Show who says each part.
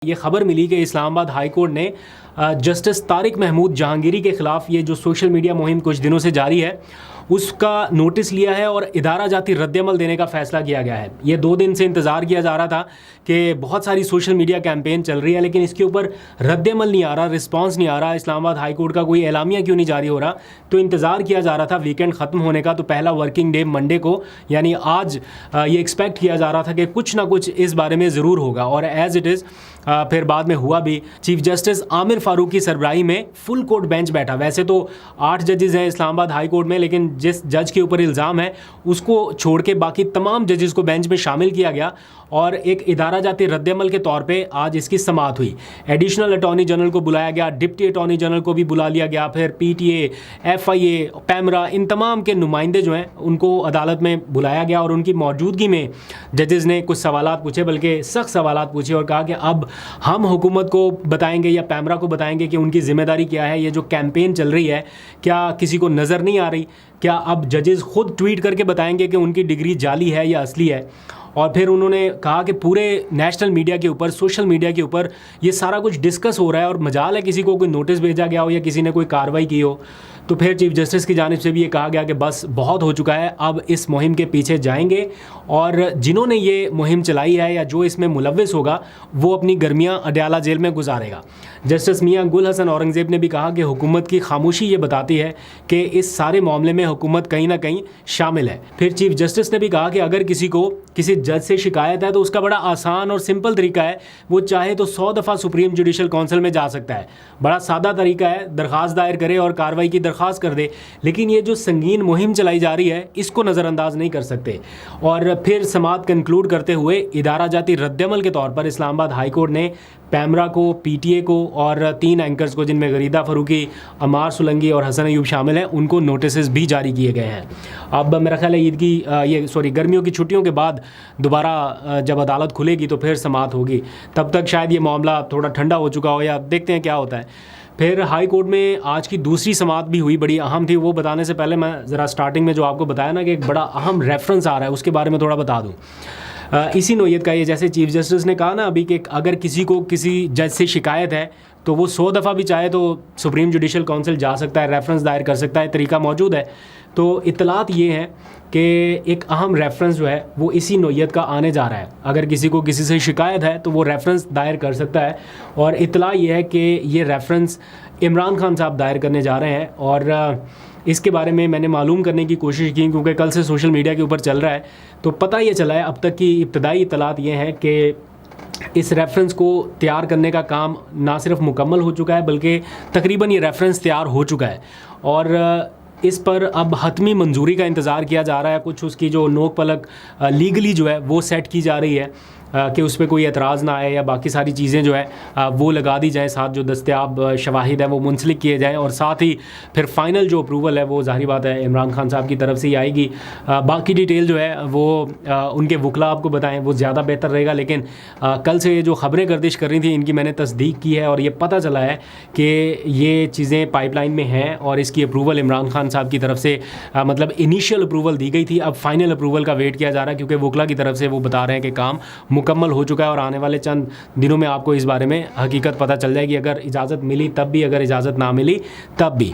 Speaker 1: ये खबर मिली कि इस्लामाबाद हाई कोर्ट ने जस्टिस तारिक महमूद जहांगीरी के ख़िलाफ़ ये जो सोशल मीडिया मुहिम कुछ दिनों से जारी है उसका नोटिस लिया है और इदारा जाती रद्दअमल देने का फ़ैसला किया गया है। ये 2 दिन से इंतज़ार किया जा रहा था कि बहुत सारी सोशल मीडिया कैंपेन चल रही है लेकिन इसके ऊपर रद्दअमल नहीं आ रहा, रिस्पांस नहीं आ रहा, इस्लामाबाद हाई कोर्ट का कोई एलामिया क्यों नहीं जारी हो रहा। तो इंतज़ार किया जा रहा था वीकेंड ख़त्म होने का, तो पहला वर्किंग डे मंडे को यानी आज ये एक्सपेक्ट किया जा रहा था कि कुछ ना कुछ इस बारे में ज़रूर होगा और एज़ इट इज़ फिर बाद में हुआ भी। चीफ जस्टिस आमिर फारूक की सरबराही में फुल कोर्ट बेंच बैठा। वैसे तो 8 जजेस हैं इस्लामाबाद हाई कोर्ट में, लेकिन जिस जज के ऊपर इल्ज़ाम है उसको छोड़ के बाकी तमाम जजेस को बेंच में शामिल किया गया और एक इदारा जाती रद्दअमल के तौर पे आज इसकी समाअत हुई। एडिशनल अटॉर्नी जनरल को बुलाया गया, डिप्टी अटॉर्नी जनरल को भी बुला लिया गया, फिर पीटीए, एफआईए, पैमरा, इन तमाम के नुमाइंदे जो हैं उनको अदालत में बुलाया गया और उनकी मौजूदगी में जजेस ने कुछ सवालात पूछे, बल्कि सख्त सवालात पूछे और कहा कि अब हम हुकूमत को बताएंगे या पैमरा को बताएंगे कि उनकी ज़िम्मेदारी क्या है। ये जो कैंपेन चल रही है क्या किसी को नज़र नहीं आ रही? क्या अब जजेस खुद ट्वीट करके बताएंगे कि उनकी डिग्री जाली है या असली है? और फिर उन्होंने कहा कि पूरे नेशनल मीडिया के ऊपर, सोशल मीडिया के ऊपर ये सारा कुछ डिस्कस हो रहा है और मजाल है किसी को कोई नोटिस भेजा गया हो या किसी ने कोई कार्रवाई की हो। तो फिर चीफ जस्टिस की जानिब से भी ये कहा गया कि बस बहुत हो चुका है, अब इस मुहिम के पीछे जाएंगे और जिन्होंने ये मुहिम चलाई है या जो इसमें मुलव्विस होगा वो अपनी गर्मियाँ अडयाला जेल में गुजारेगा। जस्टिस मियां गुल हसन औरंगज़ेब ने भी कहा कि हुकूमत की खामोशी ये बताती है कि इस सारे मामले में हुकूमत कहीं ना कहीं शामिल है। फिर चीफ जस्टिस ने भी कहा कि अगर किसी को किसी जज से शिकायत है तो उसका बड़ा आसान और सिंपल तरीका है, वो चाहे तो 100 दफ़ा सुप्रीम जुडिशल काउंसिल में जा सकता है। बड़ा सादा तरीका है, दरख्वास्त दायर करे और कार्रवाई की दरख्वास्त कर दे। लेकिन ये जो संगीन मुहिम चलाई जा रही है इसको नज़रअंदाज नहीं कर सकते। और फिर समाअत कंक्लूड करते हुए इदारा जाती रद्दअमल के तौर पर इस्लामाबाद हाई कोर्ट ने पैमरा को, पीटीए को और 3 एंकर्स को जिनमें गरीदा फ़रूकी, अमार सुलंगी और हसन अयूब शामिल हैं उनको नोटिस भी जारी किए गए हैं। अब मेरा ख्याल है ईद की गर्मियों की छुट्टियों के बाद दोबारा जब अदालत खुलेगी तो फिर समाअत होगी, तब तक शायद ये मामला थोड़ा ठंडा हो चुका हो या देखते हैं क्या होता है। फिर हाई कोर्ट में आज की दूसरी समाअत भी हुई, बड़ी अहम थी। वो बताने से पहले मैं ज़रा स्टार्टिंग में जो आपको बताया ना कि एक बड़ा अहम रेफरेंस आ रहा है उसके बारे में थोड़ा बता दूँ। इसी नोयत का ये, जैसे चीफ जस्टिस ने कहा ना अभी कि अगर किसी को किसी जज से शिकायत है तो वो 100 दफ़ा भी चाहे तो सुप्रीम जुडिशल काउंसिल जा सकता है, रेफरेंस दायर कर सकता है, तरीका मौजूद है। तो इतलात ये है कि एक अहम रेफरेंस जो है वो इसी नोयत का आने जा रहा है। अगर किसी को किसी से शिकायत है तो वो रेफरेंस दायर कर सकता है और इतला ये है कि ये रेफरेंस इमरान खान साहब दायर करने जा रहे हैं। और इसके बारे में मैंने मालूम करने की कोशिश की क्योंकि कल से सोशल मीडिया के ऊपर चल रहा है, तो पता ये चला है, अब तक की इब्तदाई इतलात ये हैं कि इस रेफरेंस को तैयार करने का काम ना सिर्फ मुकम्मल हो चुका है बल्कि तकरीबन ये रेफरेंस तैयार हो चुका है और इस पर अब हतमी मंजूरी का इंतज़ार किया जा रहा है। कुछ उसकी जो नोक पलक लीगली जो है वो सेट की जा रही है कि उस पर कोई एतराज़ ना आए या बाकी सारी चीज़ें जो है वो लगा दी जाएँ, साथ जो दस्तयाब शवाहिद है वो मुंसलिक किए जाएँ और साथ ही फिर फ़ाइनल जो अप्रूवल है वो ज़ाहिर बात है इमरान खान साहब की तरफ से ही आएगी। बाकी डिटेल जो है वो उनके वकला आपको बताएं वो ज़्यादा बेहतर रहेगा। लेकिन कल से ये जो ख़बरें गर्दिश कर रही थी इनकी मैंने तस्दीक की है और ये पता चला है कि ये चीज़ें पाइपलाइन में हैं और इसकी अप्रूवल इमरान खान साहब की तरफ से मतलब इनिशियल अप्रूवल दी गई थी, अब फाइनल अप्रूवल का वेट किया जा रहा है क्योंकि वकला की तरफ से वो बता रहे हैं कि काम मुकम्मल हो चुका है और आने वाले चंद दिनों में आपको इस बारे में हकीकत पता चल जाएगी। अगर इजाज़त मिली तब भी, अगर इजाज़त ना मिली तब भी।